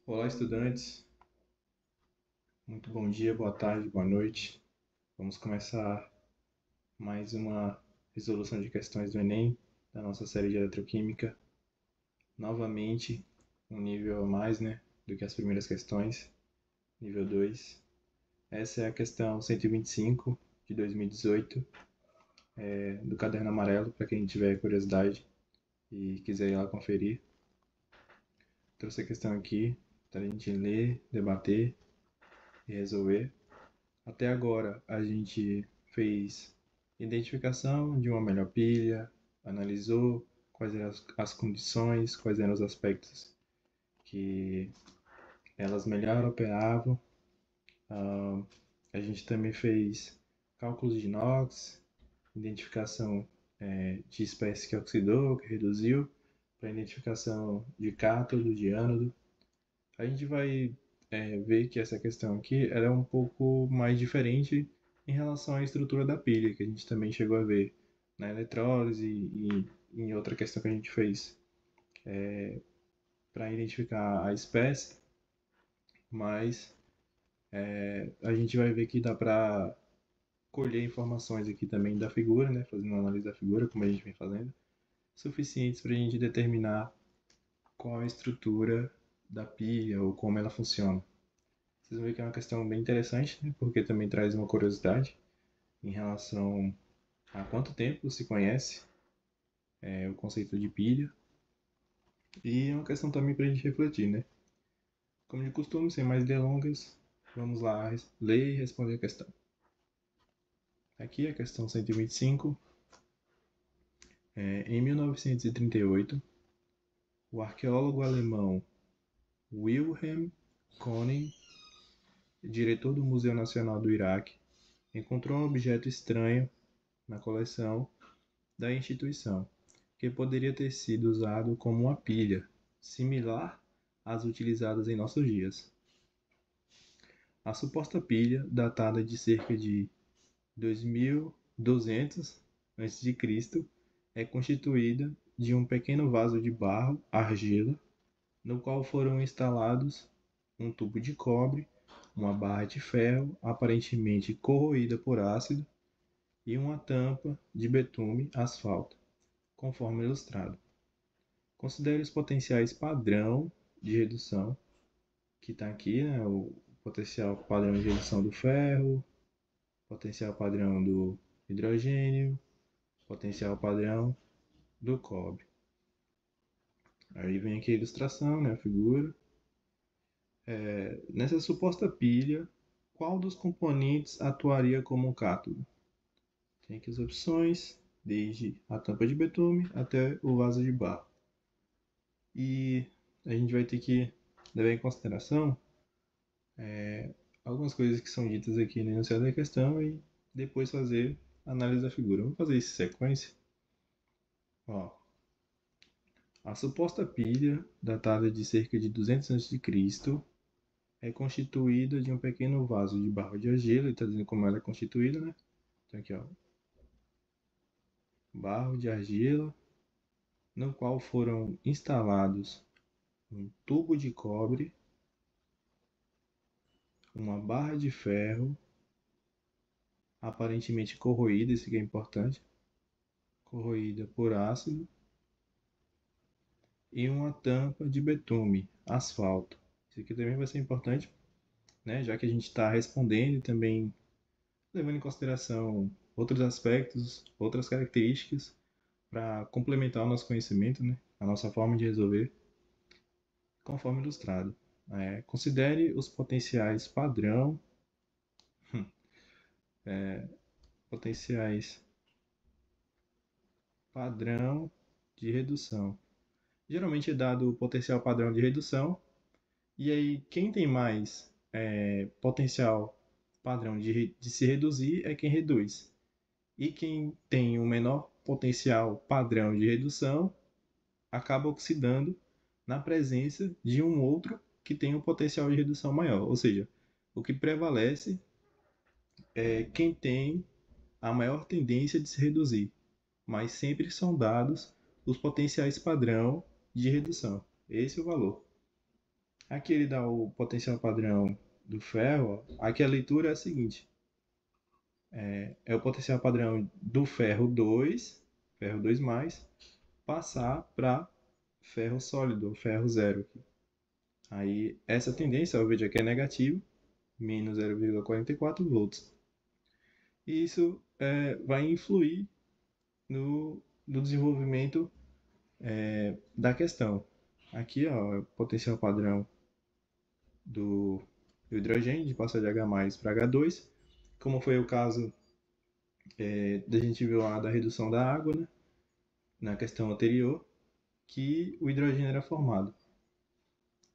Olá, estudantes. Muito bom dia, boa tarde, boa noite. Vamos começar mais uma resolução de questões do Enem, da nossa série de Eletroquímica. Novamente, um nível a mais, né, do que as primeiras questões, nível 2. Essa é a questão 125 de 2018, do caderno amarelo, para quem tiver curiosidade e quiser ir lá conferir. Trouxe a questão aqui para a gente ler, debater e resolver. Até agora a gente fez identificação de uma melhor pilha, analisou quais eram as condições, quais eram os aspectos que elas melhor operavam. A gente também fez cálculos de inox, identificação de espécie que oxidou, que reduziu, para identificação de cátodo, de ânodo. A gente vai ver que essa questão aqui ela é um pouco mais diferente em relação à estrutura da pilha, que a gente também chegou a ver na eletrólise e em outra questão que a gente fez para identificar a espécie, mas a gente vai ver que dá para colher informações aqui também da figura, né, fazendo uma análise da figura, como a gente vem fazendo, suficientes para a gente determinar qual a estrutura da pilha ou como ela funciona. Vocês vão ver que é uma questão bem interessante, né? Porque também traz uma curiosidade em relação a quanto tempo se conhece o conceito de pilha. E é uma questão também para a gente refletir, né? Como de costume, sem mais delongas, vamos lá ler e responder a questão. Aqui a questão 125. Em 1938, o arqueólogo alemão Wilhelm König, diretor do Museu Nacional do Iraque, encontrou um objeto estranho na coleção da instituição, que poderia ter sido usado como uma pilha, similar às utilizadas em nossos dias. A suposta pilha, datada de cerca de 2200 a.C., é constituída de um pequeno vaso de barro, argila, no qual foram instalados um tubo de cobre, uma barra de ferro aparentemente corroída por ácido e uma tampa de betume asfalto, conforme ilustrado. Considere os potenciais padrão de redução, que está aqui, né? O potencial padrão de redução do ferro, potencial padrão do hidrogênio, potencial padrão do cobre. Aí vem aqui a ilustração, né? A figura. Nessa suposta pilha, qual dos componentes atuaria como um cátodo? Tem aqui as opções, desde a tampa de betume até o vaso de barro. E a gente vai ter que levar em consideração algumas coisas que são ditas aqui no enunciado da questão e depois fazer a análise da figura. Vamos fazer isso em sequência. Ó, a suposta pilha, datada de cerca de 200 a.C., é constituída de um pequeno vaso de barro de argila, está dizendo como ela é constituída, né? Então aqui, ó, barro de argila, no qual foram instalados um tubo de cobre, uma barra de ferro, aparentemente corroída, isso aqui é importante, corroída por ácido, e uma tampa de betume, asfalto. Isso aqui também vai ser importante, né, já que a gente está respondendo e também levando em consideração outros aspectos, outras características para complementar o nosso conhecimento, né, a nossa forma de resolver, conforme ilustrado. Considere os potenciais padrão, potenciais padrão de redução. Geralmente é dado o potencial padrão de redução. E aí, quem tem mais potencial padrão de se reduzir é quem reduz. E quem tem o menor potencial padrão de redução acaba oxidando na presença de um outro que tem um potencial de redução maior. Ou seja, o que prevalece é quem tem a maior tendência de se reduzir. Mas sempre são dados os potenciais padrão de redução. Esse é o valor. Aqui ele dá o potencial padrão do ferro. Ó. Aqui a leitura é a seguinte: é o potencial padrão do ferro 2 mais, passar para ferro sólido, ferro zero. Aí essa tendência, ao ver aqui é negativo, menos 0,44 volts. E isso vai influir no desenvolvimento da questão. Aqui, ó, é o potencial padrão do, do hidrogênio, de passar de H+ para H2, como foi o caso da gente viu lá da redução da água, né, na questão anterior, que o hidrogênio era formado.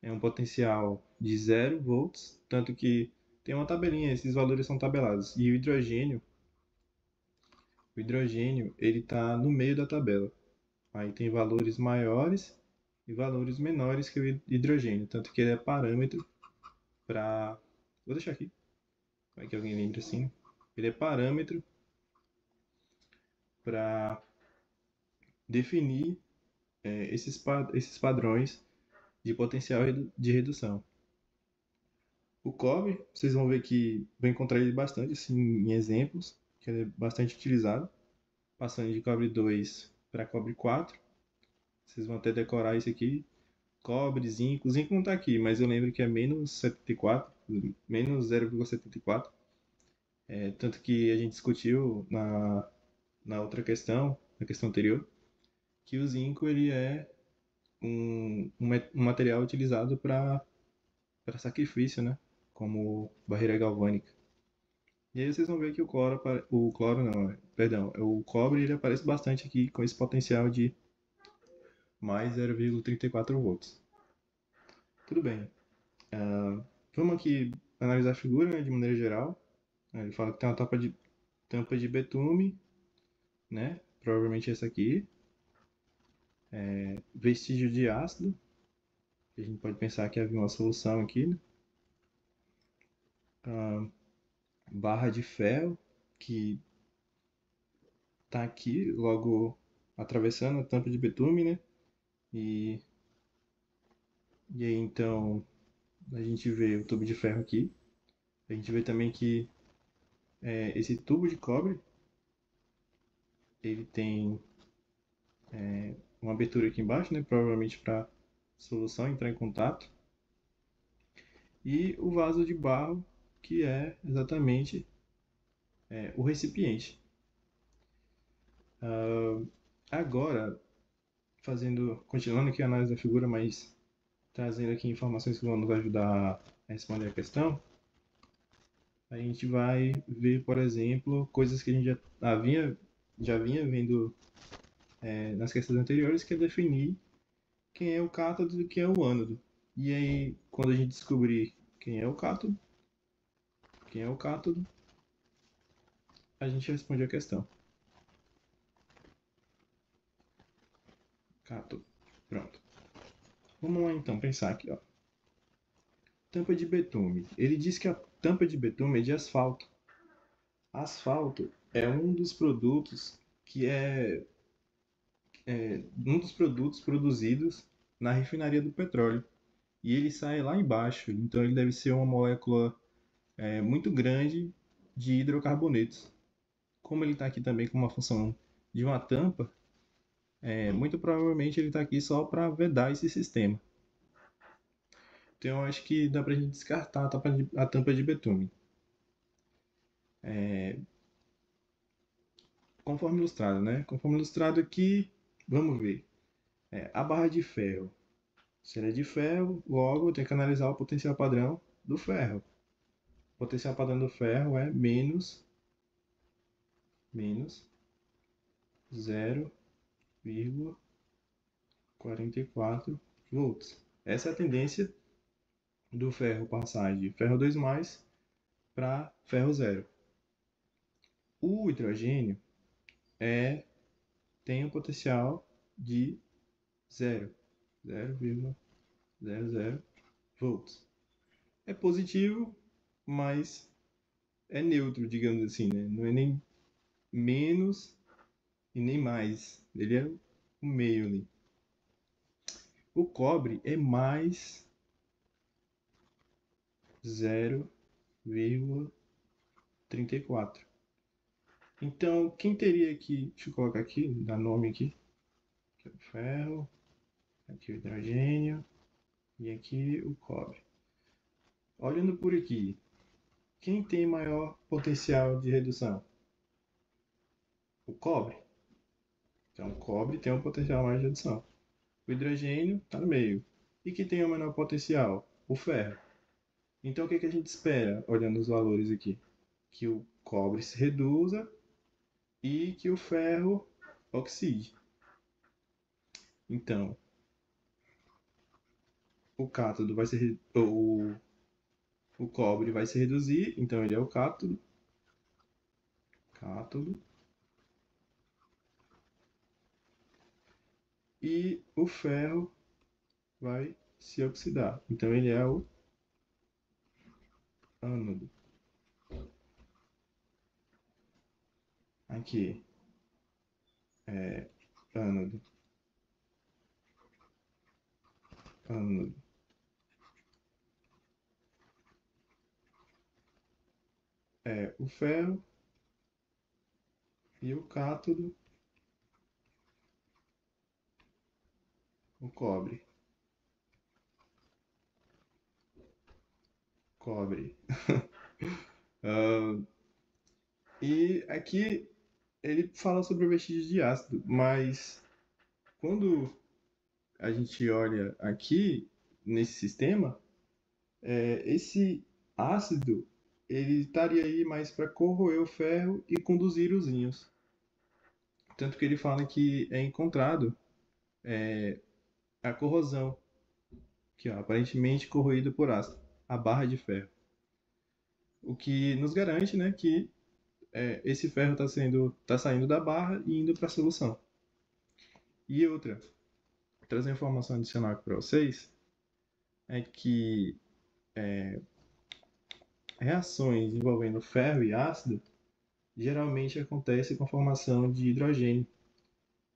É um potencial de 0 volts, tanto que tem uma tabelinha, esses valores são tabelados. E o hidrogênio ele está no meio da tabela. Aí tem valores maiores e valores menores que o hidrogênio, tanto que ele é parâmetro para. Vou deixar aqui, vai que alguém lembre assim. Ele é parâmetro para definir esses padrões de potencial de redução. O cobre, vocês vão ver que vou encontrar ele bastante assim, em exemplos, que ele é bastante utilizado, passando de cobre 2 para cobre 4. Vocês vão até decorar isso aqui. Cobre, zinco. O zinco não está aqui, mas eu lembro que é menos 74, menos 0,74. Tanto que a gente discutiu na outra questão, na questão anterior, que o zinco ele é um material utilizado para sacrifício, né? Como barreira galvânica. E aí vocês vão ver que o cloro não, perdão, o cobre ele aparece bastante aqui com esse potencial de mais 0,34 volts. Tudo bem. Vamos aqui analisar a figura, né, de maneira geral. Ele fala que tem uma tampa de betume, né? Provavelmente essa aqui. Vestígio de ácido. A gente pode pensar que havia uma solução aqui, né? Barra de ferro, que está aqui, logo atravessando a tampa de betume, né? E, e aí então a gente vê o tubo de ferro aqui. A gente vê também que esse tubo de cobre ele tem uma abertura aqui embaixo, né? Provavelmente para a solução entrar em contato. E o vaso de barro, que é exatamente o recipiente. Agora, continuando aqui a análise da figura, mas trazendo aqui informações que vão nos ajudar a responder a questão, a gente vai ver, por exemplo, coisas que a gente já vinha vendo nas questões anteriores, que é definir quem é o cátodo e quem é o ânodo. E aí, quando a gente descobrir quem é o cátodo, a gente responde a questão. Cátodo. Pronto. Vamos lá então pensar aqui, ó. Tampa de betume. Ele diz que a tampa de betume é de asfalto. Asfalto é um dos produtos que é um dos produtos produzidos na refinaria do petróleo. E ele sai lá embaixo, então ele deve ser uma molécula muito grande de hidrocarbonetos. Como ele está aqui também com uma função de uma tampa, muito provavelmente ele está aqui só para vedar esse sistema. Então eu acho que dá para a gente descartar a tampa de betume. Conforme ilustrado, né? Conforme ilustrado aqui, vamos ver. A barra de ferro. Se ela é de ferro, logo eu tenho que analisar o potencial padrão do ferro. O potencial padrão do ferro é menos 0,44 volts. Essa é a tendência do ferro passar de ferro 2 para ferro zero. O hidrogênio tem o potencial de 0,00 volts. É positivo, mas é neutro, digamos assim, né? Não é nem menos e nem mais. Ele é o meio ali. O cobre é mais 0,34. Então, quem teria aqui, deixa eu colocar aqui, dar nome aqui, aqui é o ferro, aqui o hidrogênio e aqui o cobre. Olhando por aqui, quem tem maior potencial de redução? O cobre. Então, o cobre tem um potencial maior de redução. O hidrogênio está no meio. E quem tem o menor potencial? O ferro. Então, o que a gente espera, olhando os valores aqui? Que o cobre se reduza e que o ferro oxide. Então, o cátodo vai se o cobre vai se reduzir, então ele é o cátodo. Cátodo. E o ferro vai se oxidar. Então ele é o ânodo. Aqui é ânodo. Ânodo. É o ferro e o cátodo, o cobre. Cobre. E aqui ele fala sobre o vestígio de ácido, mas quando a gente olha aqui nesse sistema, esse ácido ele estaria aí mais para corroer o ferro e conduzir os íons. Tanto que ele fala que é encontrado a corrosão, que ó, aparentemente corroída por ácido, a barra de ferro. O que nos garante, né, que esse ferro tá saindo da barra e indo para a solução. E outra, trazer informação adicional aqui para vocês, é que reações envolvendo ferro e ácido geralmente acontecem com a formação de hidrogênio.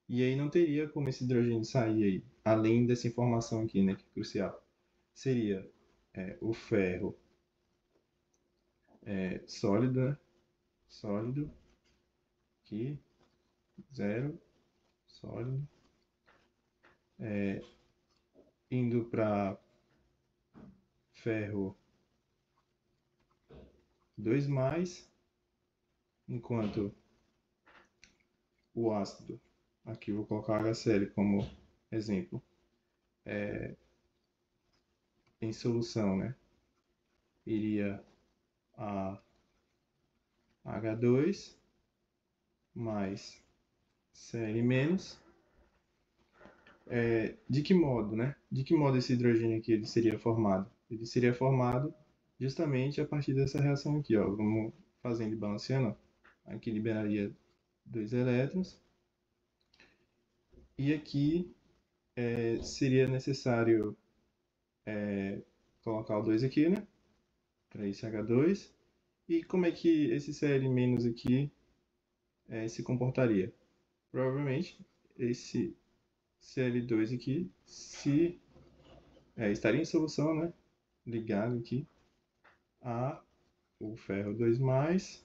E aí não teria como esse hidrogênio sair aí, além dessa informação aqui, né, que é crucial. Seria o ferro sólido, né? Sólido, aqui, zero, sólido, indo para ferro 2+, enquanto o ácido, aqui vou colocar HCl como exemplo, em solução, né, iria a H2 mais Cl menos. De que modo, né? De que modo esse hidrogênio aqui ele seria formado? Ele seria formado justamente a partir dessa reação aqui, ó. Vamos fazendo e balanceando. Aqui liberaria 2 elétrons. E aqui seria necessário colocar o 2 aqui, né? Para esse H2. E como é que esse Cl- aqui se comportaria? Provavelmente esse Cl2 aqui estaria em solução, né? Ligado aqui a o ferro 2+,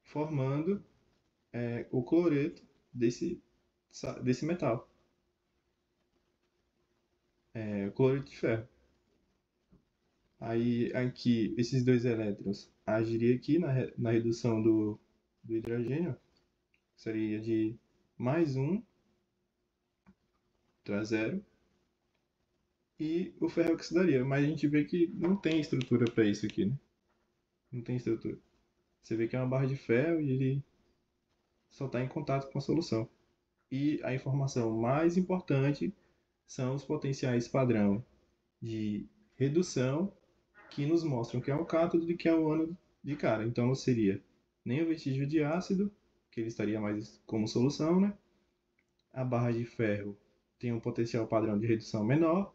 formando o cloreto desse metal, o cloreto de ferro. Aí aqui esses dois elétrons agiriam aqui na redução do hidrogênio, seria de +1 para 0, e o ferro oxidaria, mas a gente vê que não tem estrutura para isso aqui, né? Não tem estrutura. Você vê que é uma barra de ferro e ele só está em contato com a solução. E a informação mais importante são os potenciais padrão de redução que nos mostram que é o cátodo e que é o ânodo de cara. Então não seria nem o vestígio de ácido, que ele estaria mais como solução, né? A barra de ferro tem um potencial padrão de redução menor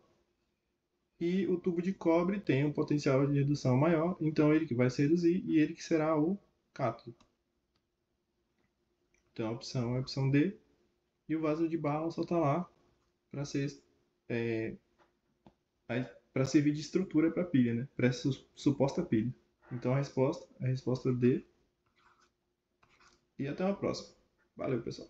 e o tubo de cobre tem um potencial de redução maior, então ele que vai se reduzir e ele que será o cátodo. Então a opção é a opção D e o vaso de barro só está lá para ser para servir de estrutura para a pilha, né? Para essa suposta pilha. Então a resposta D. E até uma próxima. Valeu, pessoal.